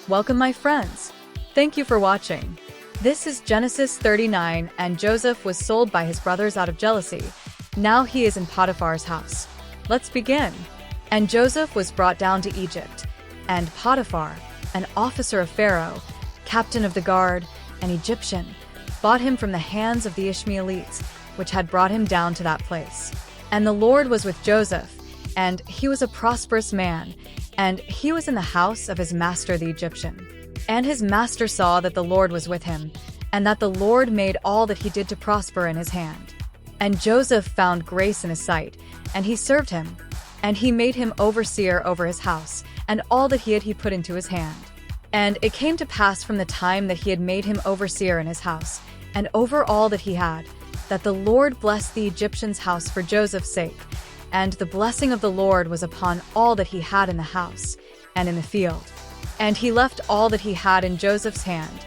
Welcome, my friends. Thank you for watching. This is Genesis 39, and Joseph was sold by his brothers out of jealousy. Now he is in Potiphar's house. Let's begin. And Joseph was brought down to Egypt, and Potiphar, an officer of Pharaoh, captain of the guard, an Egyptian, bought him from the hands of the Ishmaelites, which had brought him down to that place. And the Lord was with Joseph, and he was a prosperous man, and he was in the house of his master the Egyptian. And his master saw that the Lord was with him, and that the Lord made all that he did to prosper in his hand. And Joseph found grace in his sight, and he served him. And he made him overseer over his house, and all that he put into his hand. And it came to pass from the time that he had made him overseer in his house, and over all that he had, that the Lord blessed the Egyptian's house for Joseph's sake. And the blessing of the Lord was upon all that he had in the house, and in the field. And he left all that he had in Joseph's hand,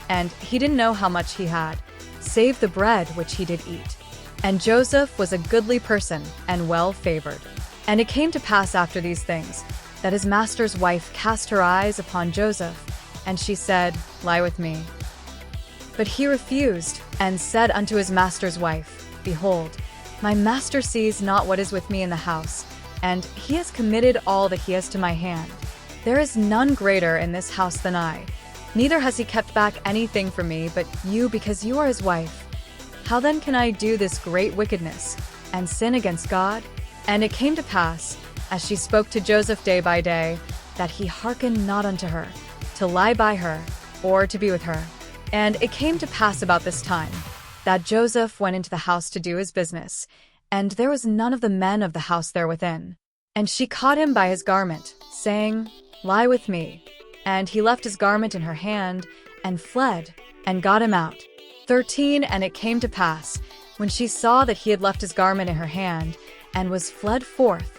and he didn't know how much he had, save the bread which he did eat. And Joseph was a goodly person, and well favored. And it came to pass after these things, that his master's wife cast her eyes upon Joseph, and she said, Lie with me. But he refused, and said unto his master's wife, Behold, my master sees not what is with me in the house, and he has committed all that he has to my hand. There is none greater in this house than I, neither has he kept back anything from me but you, because you are his wife. How then can I do this great wickedness, and sin against God? And it came to pass, as she spoke to Joseph day by day, that he hearkened not unto her, to lie by her, or to be with her. And it came to pass about this time, that Joseph went into the house to do his business, and there was none of the men of the house there within. And she caught him by his garment, saying, Lie with me. And he left his garment in her hand, and fled, and got him out. 13 And it came to pass, when she saw that he had left his garment in her hand, and was fled forth.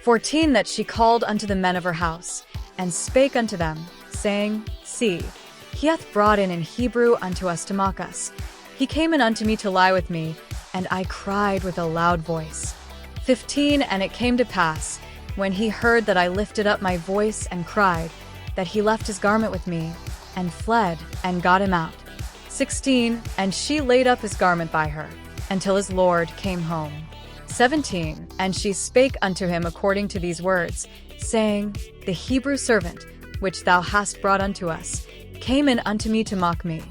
14 That she called unto the men of her house, and spake unto them, saying, See, he hath brought in Hebrew unto us to mock us. He came in unto me to lie with me, and I cried with a loud voice. 15 And it came to pass, when he heard that I lifted up my voice and cried, that he left his garment with me, and fled, and got him out. 16 And she laid up his garment by her, until his Lord came home. 17 And she spake unto him according to these words, saying, The Hebrew servant, which thou hast brought unto us, came in unto me to mock me.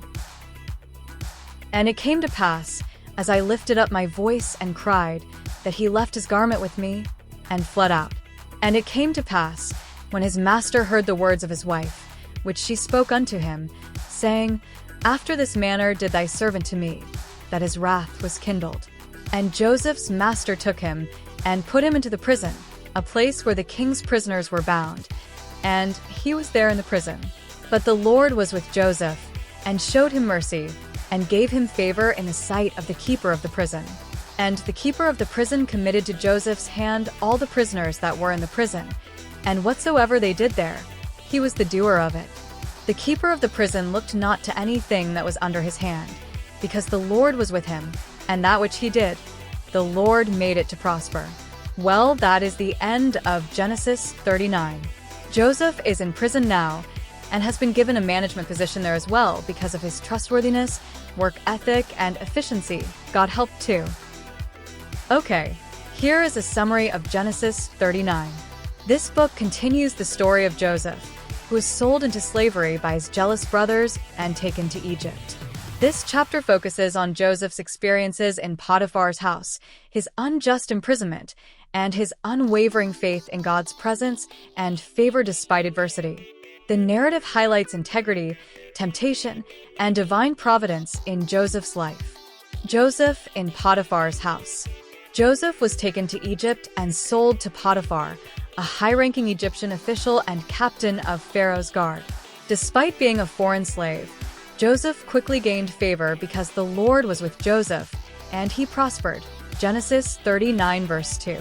And it came to pass, as I lifted up my voice and cried, that he left his garment with me, and fled out. And it came to pass, when his master heard the words of his wife, which she spoke unto him, saying, After this manner did thy servant to me, that his wrath was kindled. And Joseph's master took him, and put him into the prison, a place where the king's prisoners were bound. And he was there in the prison. But the Lord was with Joseph, and showed him mercy, and gave him favor in the sight of the keeper of the prison. And the keeper of the prison committed to Joseph's hand all the prisoners that were in the prison, and whatsoever they did there, he was the doer of it. The keeper of the prison looked not to anything that was under his hand, because the Lord was with him, and that which he did, the Lord made it to prosper. Well, that is the end of Genesis 39. Joseph is in prison now, and has been given a management position there as well because of his trustworthiness, work ethic, and efficiency. God helped too. Okay, here is a summary of Genesis 39. This book continues the story of Joseph, who was sold into slavery by his jealous brothers and taken to Egypt. This chapter focuses on Joseph's experiences in Potiphar's house, his unjust imprisonment, and his unwavering faith in God's presence and favor despite adversity. The narrative highlights integrity, temptation, and divine providence in Joseph's life. Joseph in Potiphar's house. Joseph was taken to Egypt and sold to Potiphar, a high-ranking Egyptian official and captain of Pharaoh's guard. Despite being a foreign slave, Joseph quickly gained favor because the Lord was with Joseph, and he prospered. Genesis 39 verse 2.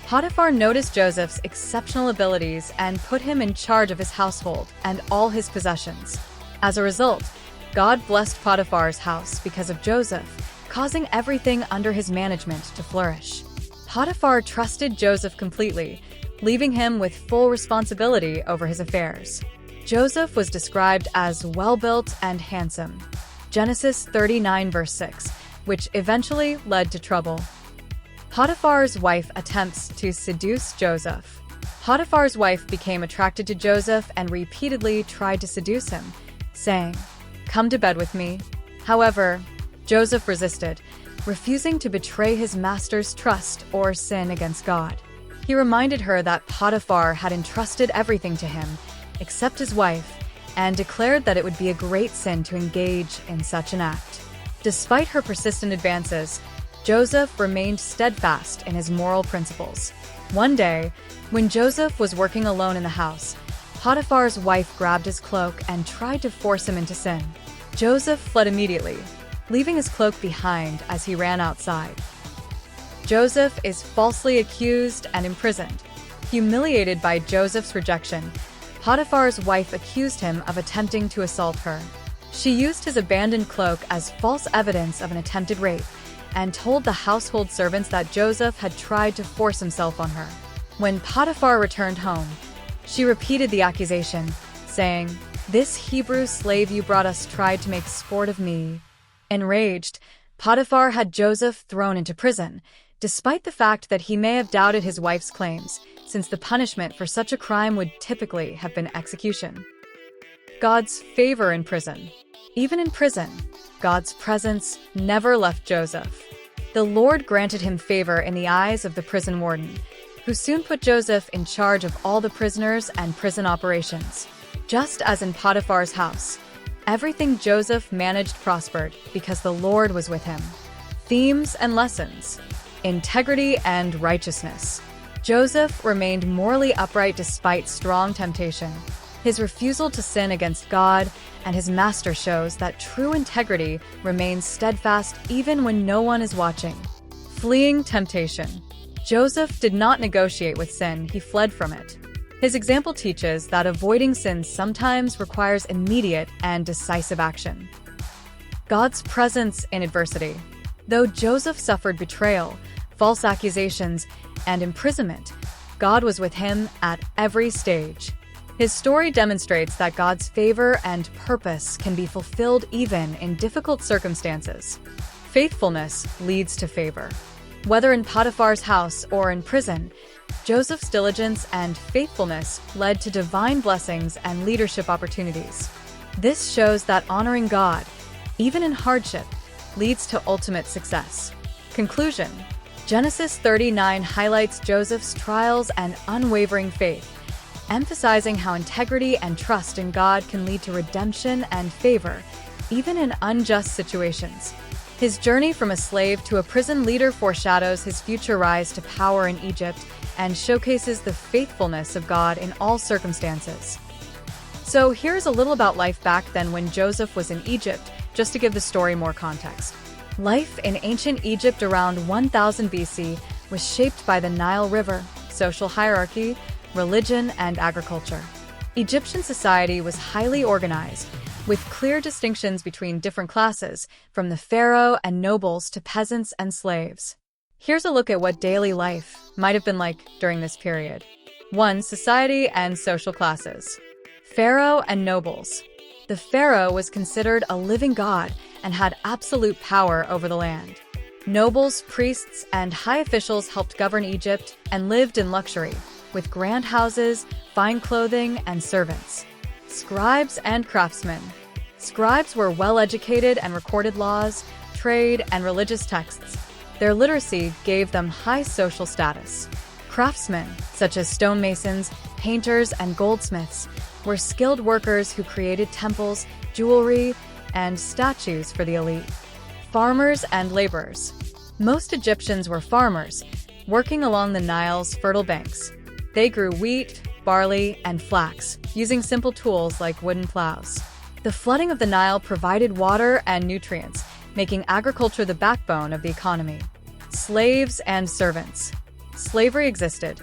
Potiphar noticed Joseph's exceptional abilities and put him in charge of his household and all his possessions. As a result, God blessed Potiphar's house because of Joseph, causing everything under his management to flourish. Potiphar trusted Joseph completely, leaving him with full responsibility over his affairs. Joseph was described as well-built and handsome. Genesis 39 verse 6, which eventually led to trouble. Potiphar's wife attempts to seduce Joseph. Potiphar's wife became attracted to Joseph and repeatedly tried to seduce him, saying, "Come to bed with me." However, Joseph resisted, refusing to betray his master's trust or sin against God. He reminded her that Potiphar had entrusted everything to him, except his wife, and declared that it would be a great sin to engage in such an act. Despite her persistent advances, Joseph remained steadfast in his moral principles. One day, when Joseph was working alone in the house, Potiphar's wife grabbed his cloak and tried to force him into sin. Joseph fled immediately, leaving his cloak behind as he ran outside. Joseph is falsely accused and imprisoned. Humiliated by Joseph's rejection, Potiphar's wife accused him of attempting to assault her. She used his abandoned cloak as false evidence of an attempted rape and told the household servants that Joseph had tried to force himself on her. When Potiphar returned home, she repeated the accusation, saying, "This Hebrew slave you brought us tried to make sport of me." Enraged, Potiphar had Joseph thrown into prison, despite the fact that he may have doubted his wife's claims, since the punishment for such a crime would typically have been execution. God's favor in prison. Even in prison, God's presence never left Joseph. The Lord granted him favor in the eyes of the prison warden, who soon put Joseph in charge of all the prisoners and prison operations. Just as in Potiphar's house, everything Joseph managed prospered because the Lord was with him. Themes and lessons. Integrity and righteousness. Joseph remained morally upright despite strong temptation. His refusal to sin against God and his master shows that true integrity remains steadfast even when no one is watching. Fleeing temptation. Joseph did not negotiate with sin, he fled from it. His example teaches that avoiding sin sometimes requires immediate and decisive action. God's presence in adversity. Though Joseph suffered betrayal, false accusations, and imprisonment, God was with him at every stage. His story demonstrates that God's favor and purpose can be fulfilled even in difficult circumstances. Faithfulness leads to favor. Whether in Potiphar's house or in prison, Joseph's diligence and faithfulness led to divine blessings and leadership opportunities. This shows that honoring God, even in hardship, leads to ultimate success. Conclusion. Genesis 39 highlights Joseph's trials and unwavering faith, emphasizing how integrity and trust in God can lead to redemption and favor, even in unjust situations. His journey from a slave to a prison leader foreshadows his future rise to power in Egypt and showcases the faithfulness of God in all circumstances. So here's a little about life back then when Joseph was in Egypt, just to give the story more context. Life in ancient Egypt around 1000 BC was shaped by the Nile River, social hierarchy, religion, and agriculture. Egyptian society was highly organized, with clear distinctions between different classes, from the pharaoh and nobles to peasants and slaves. Here's a look at what daily life might have been like during this period. 1. Society and social classes. Pharaoh and nobles. The pharaoh was considered a living god and had absolute power over the land. Nobles, priests, and high officials helped govern Egypt and lived in luxury, with grand houses, fine clothing, and servants. Scribes and craftsmen. Scribes were well-educated and recorded laws, trade, and religious texts. Their literacy gave them high social status. Craftsmen, such as stonemasons, painters, and goldsmiths, were skilled workers who created temples, jewelry, and statues for the elite. Farmers and laborers. Most Egyptians were farmers, working along the Nile's fertile banks. They grew wheat, barley, and flax, using simple tools like wooden plows. The flooding of the Nile provided water and nutrients, making agriculture the backbone of the economy. Slaves and servants. Slavery existed,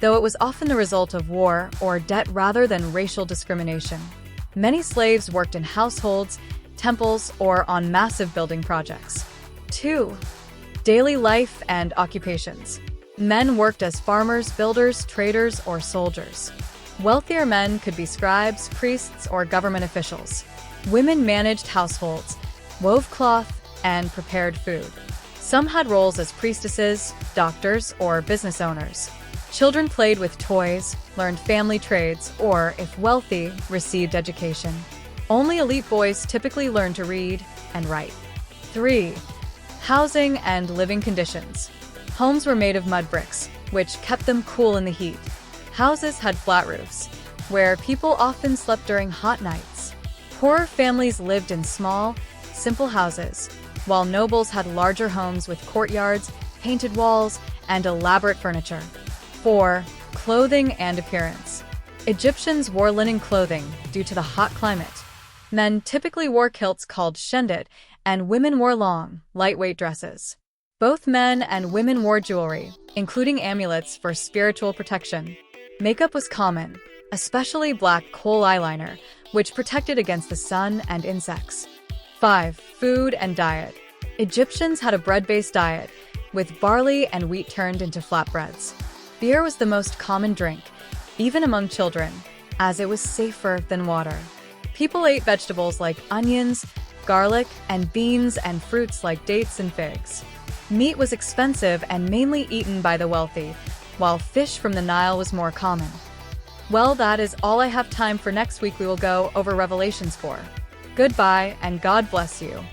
though it was often the result of war or debt rather than racial discrimination. Many slaves worked in households, temples, or on massive building projects. 2. Daily life and occupations. Men worked as farmers, builders, traders, or soldiers. Wealthier men could be scribes, priests, or government officials. Women managed households, wove cloth, and prepared food. Some had roles as priestesses, doctors, or business owners. Children played with toys, learned family trades, or, if wealthy, received education. Only elite boys typically learned to read and write. 3. Housing and living conditions. Homes were made of mud bricks, which kept them cool in the heat. Houses had flat roofs, where people often slept during hot nights. Poorer families lived in small, simple houses, while nobles had larger homes with courtyards, painted walls, and elaborate furniture. 4. Clothing and appearance. Egyptians wore linen clothing due to the hot climate. Men typically wore kilts called shendit, and women wore long, lightweight dresses. Both men and women wore jewelry, including amulets for spiritual protection. Makeup was common, especially black kohl eyeliner, which protected against the sun and insects. 5. Food and diet. Egyptians had a bread-based diet, with barley and wheat turned into flatbreads. Beer was the most common drink, even among children, as it was safer than water. People ate vegetables like onions, garlic, and beans, and fruits like dates and figs. Meat was expensive and mainly eaten by the wealthy, while fish from the Nile was more common. Well, that is all I have time for. Next week we will go over Revelations 4. Goodbye and God bless you.